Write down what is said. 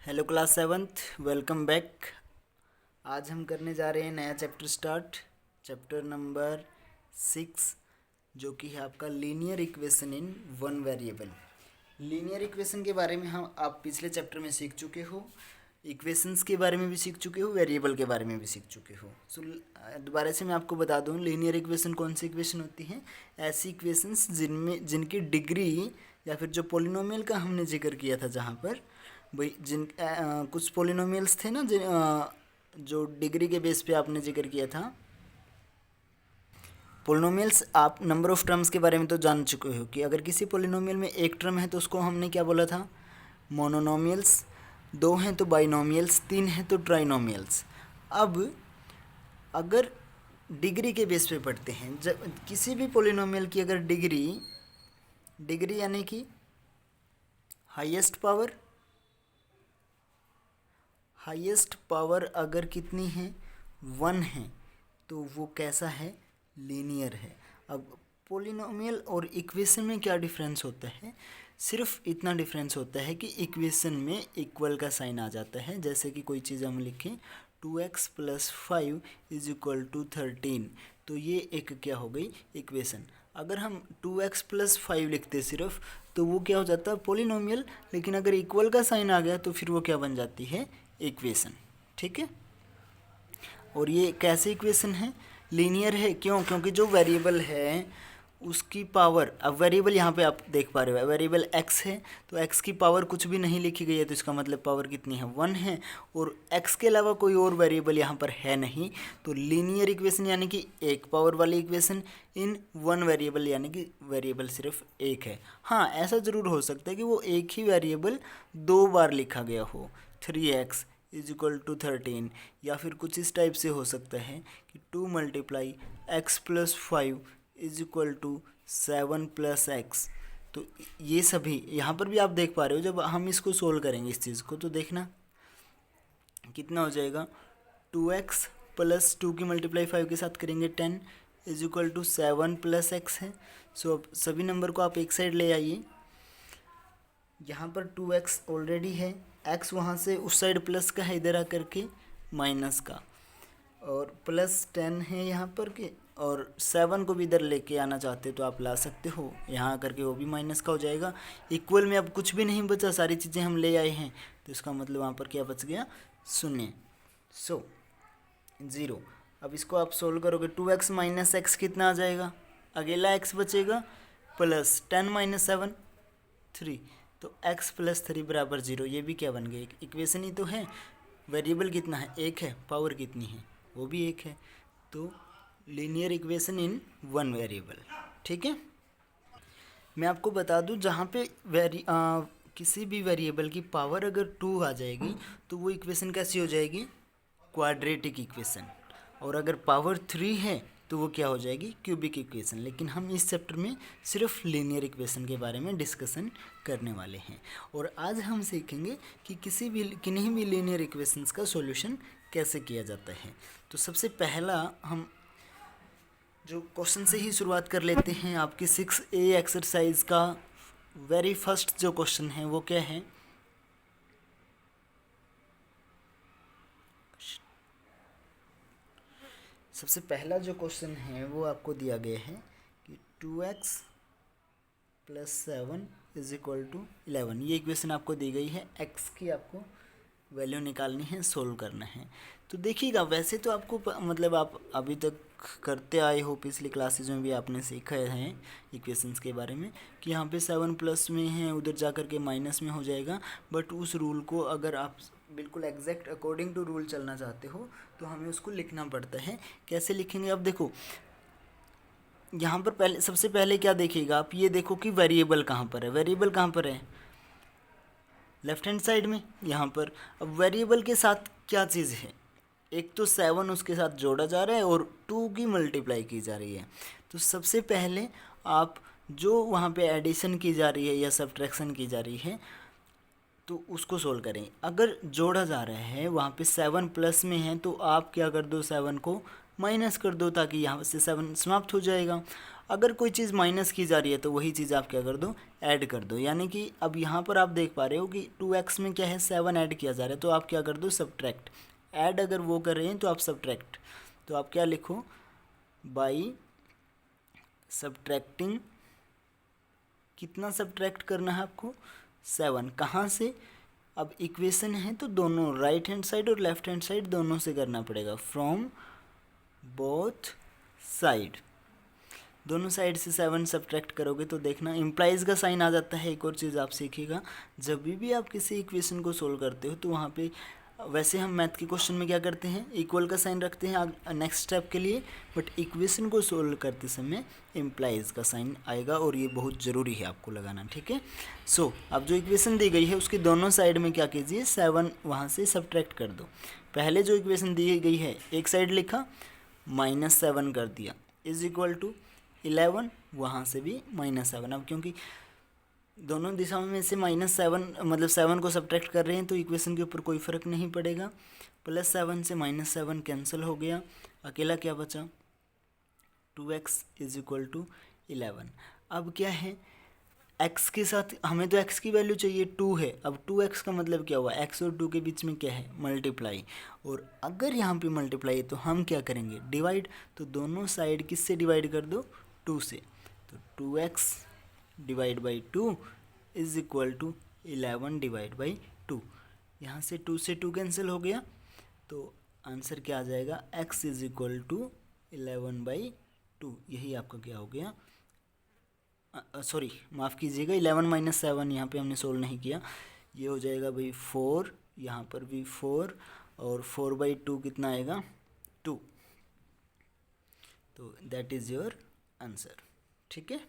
Hello class seventh, welcome back. आज हम करने जा रहे हैं नया चैप्टर स्टार्ट, चैप्टर नंबर 6, जो कि है आपका linear equation in one variable. Linear equation के बारे में हम आप पिछले चैप्टर में सीख चुके हो, इक्वेशंस के बारे में भी सीख चुके हो, वेरिएबल के बारे में भी सीख चुके हो। सो दोबारा से मैं आपको बता दूं, लीनियर इक्वेशन कौन सी इक्वेशन होती हैं? ऐसी इक्वेशंस जिनकी डिग्री या फिर जो पोलिनोमियल का हमने जिक्र किया था, जहाँ पर भाई कुछ पोलिनोमियल्स थे ना जो डिग्री के बेस पे आपने जिक्र किया था। पोलिनोमियल्स, आप नंबर ऑफ टर्म्स के बारे में तो जान चुके हो कि अगर किसी पोलिनोमियल में एक टर्म है तो उसको हमने क्या बोला था? मोनोनोमियल्स। दो हैं तो बाइनोमियल्स, तीन हैं तो ट्राइनोमियल्स। अब अगर डिग्री के बेस पे पढ़ते हैं, जब किसी भी पोलिनोमियल की अगर डिग्री यानी कि हाईएस्ट पावर अगर कितनी है? 1 है, तो वो कैसा है? लीनियर है। अब पोलिनोमियल और इक्वेशन में क्या डिफरेंस होता है? सिर्फ इतना डिफरेंस होता है कि इक्वेशन में इक्वल का साइन आ जाता है। जैसे कि कोई चीज़ हम लिखें 2x + 5 = 13, तो ये एक क्या हो गई? इक्वेशन। अगर हम 2x + 5 लिखते सिर्फ, तो वो क्या हो जाता है? पोलिनोमियल। लेकिन अगर इक्वल का साइन आ गया तो फिर वो क्या बन जाती है? इक्वेशन। ठीक है। और ये कैसे इक्वेशन है? लीनियर है। क्यों? क्योंकि जो वेरिएबल है उसकी पावर, अब वेरिएबल यहाँ पे आप देख पा रहे हो, वेरिएबल x है, तो x की पावर कुछ भी नहीं लिखी गई है, तो इसका मतलब पावर कितनी है? 1 है। और x के अलावा कोई और वेरिएबल यहाँ पर है नहीं, तो लीनियर इक्वेशन यानी कि एक पावर वाली इक्वेशन इन वन वेरिएबल, यानी कि वेरिएबल सिर्फ एक है। हाँ, ऐसा ज़रूर हो सकता है कि वो एक ही वेरिएबल दो बार लिखा गया हो, 3x = 13, या फिर कुछ इस टाइप से हो सकता है कि 2 × x + 5 = 7 + x। तो ये सभी यहाँ पर भी आप देख पा रहे हो। जब हम इसको सोल्व करेंगे इस चीज़ को, तो देखना कितना हो जाएगा। 2x + 2 की मल्टीप्लाई 5 के साथ करेंगे 10 = 7 + x है। सो अब सभी नंबर को आप एक साइड ले आइए। यहाँ पर 2x ऑलरेडी है, x वहाँ से उस साइड प्लस का है, इधर आकर के माइनस का, और +10 है यहाँ पर के, और 7 को भी इधर लेके आना चाहते तो आप ला सकते हो, यहाँ आकर के वो भी माइनस का हो जाएगा। इक्वल में अब कुछ भी नहीं बचा, सारी चीज़ें हम ले आए हैं, तो इसका मतलब वहाँ पर क्या बच गया? 0। सो 0। अब इसको आप सोल्व करोगे, 2x - x कितना आ जाएगा? अकेला x बचेगा, +10 - 7 3, तो x + 3 = 0। ये भी क्या बन गया? एक इक्वेशन ही तो है। वेरिएबल कितना है? एक है। पावर कितनी है? वो भी एक है। तो linear equation in one variable. ठीक है। मैं आपको बता दूं, जहाँ पे किसी भी वेरिएबल की पावर अगर 2 आ जाएगी तो वो इक्वेशन कैसी हो जाएगी? Quadratic equation. और अगर पावर 3 है तो वो क्या हो जाएगी? Cubic equation. लेकिन हम इस चैप्टर में सिर्फ लीनियर इक्वेशन के बारे में डिस्कशन करने वाले हैं, और आज हम सीखेंगे कि किन्हीं भी लीनियर इक्वेशंस का सॉल्यूशन कैसे किया जाता है। तो सबसे पहला हम जो क्वेश्चन से ही शुरुआत कर लेते हैं। आपकी 6A एक्सरसाइज का वेरी फर्स्ट जो क्वेश्चन है वो क्या है? सबसे पहला जो क्वेश्चन है वो आपको दिया गया है कि 2x + 7 = 11। ये इक्वेशन आपको दी गई है, x की आपको वैल्यू निकालनी है, सोल्व करना है। तो देखिएगा, वैसे तो आपको मतलब आप अभी तक करते आए हो, पिछली क्लासेज में भी आपने सीखा है इक्वेशंस के बारे में कि यहाँ पे 7 प्लस में है, उधर जा कर के माइनस में हो जाएगा। बट उस रूल को अगर आप बिल्कुल एग्जैक्ट अकॉर्डिंग टू रूल चलना चाहते हो तो हमें उसको लिखना पड़ता है। कैसे लिखेंगे? अब देखो, यहाँ पर सबसे पहले क्या देखिएगा आप? ये देखो कि वेरिएबल कहाँ पर है। वेरिएबल कहाँ पर है? लेफ्ट हैंड साइड में, यहाँ पर। अब वेरिएबल के साथ क्या चीज़ है? एक तो 7 उसके साथ जोड़ा जा रहा है और 2 की मल्टीप्लाई की जा रही है। तो सबसे पहले आप जो वहाँ पे एडिशन की जा रही है या सब्ट्रैक्शन की जा रही है, तो उसको सोल्व करें। अगर जोड़ा जा रहा है, वहाँ पे 7 प्लस में है, तो आप क्या कर दो? 7 को माइनस कर दो, ताकि यहाँ से 7 समाप्त हो जाएगा। अगर कोई चीज़ माइनस की जा रही है तो वही चीज़ आप क्या कर दो, ऐड कर दो। यानी कि अब यहाँ पर आप देख पा रहे हो कि 2x में क्या है, 7 ऐड किया जा रहा है, तो आप क्या कर दो, सब्ट्रैक्ट। ऐड अगर वो कर रहे हैं तो आप सब्ट्रैक्ट, तो आप क्या लिखो, बाई सब्ट्रैक्टिंग, कितना सब्ट्रैक्ट करना है आपको, 7। कहाँ से, अब इक्वेशन है तो दोनों राइट हैंड साइड और लेफ्ट हैंड साइड दोनों से करना पड़ेगा, फ्रॉम बोथ साइड, दोनों साइड से 7 सब्ट्रैक्ट करोगे तो देखना इम्प्लाइज का साइन आ जाता है। एक और चीज़ आप सीखिएगा, जब भी आप किसी इक्वेशन को सोल्व करते हो तो वहाँ पे, वैसे हम मैथ के क्वेश्चन में क्या करते हैं, इक्वल का साइन रखते हैं नेक्स्ट स्टेप के लिए, बट इक्वेशन को सोल्व करते समय इम्प्लाइज का साइन आएगा और ये बहुत ज़रूरी है आपको लगाना, ठीक है। सो अब जो इक्वेशन दी गई है उसकी दोनों साइड में क्या कीजिए, 7 वहाँ से सब्ट्रैक्ट कर दो। पहले जो इक्वेशन दी गई है एक साइड लिखा, -7 कर दिया, इज इक्वल टू 11, वहाँ से भी -7। अब क्योंकि दोनों दिशाओं में से -7 मतलब 7 को सब्ट्रैक्ट कर रहे हैं तो इक्वेशन के ऊपर कोई फ़र्क नहीं पड़ेगा, +7 से -7 कैंसिल हो गया, अकेला क्या बचा, 2x इज इक्वल टू 11। अब क्या है, x के साथ हमें तो x की वैल्यू चाहिए, 2 है, अब 2x का मतलब क्या हुआ, x और 2 के बीच में क्या है, मल्टीप्लाई, और अगर यहाँ पे मल्टीप्लाई है तो हम क्या करेंगे, डिवाइड, तो दोनों साइड किससे डिवाइड कर दो, 2 से, तो 2x divide by 2 is equal to 11 divide by 2, यहाँ से 2 से 2 कैंसिल हो गया, तो आंसर क्या आ जाएगा, x is equal to 11 by 2, यही आपका क्या हो गया, सॉरी माफ़ कीजिएगा, 11 - 7 यहाँ पे हमने सोल्व नहीं किया, ये हो जाएगा भाई 4, यहाँ पर भी 4, और 4/2 कितना आएगा, 2, तो दैट इज़ योर आंसर, ठीक है।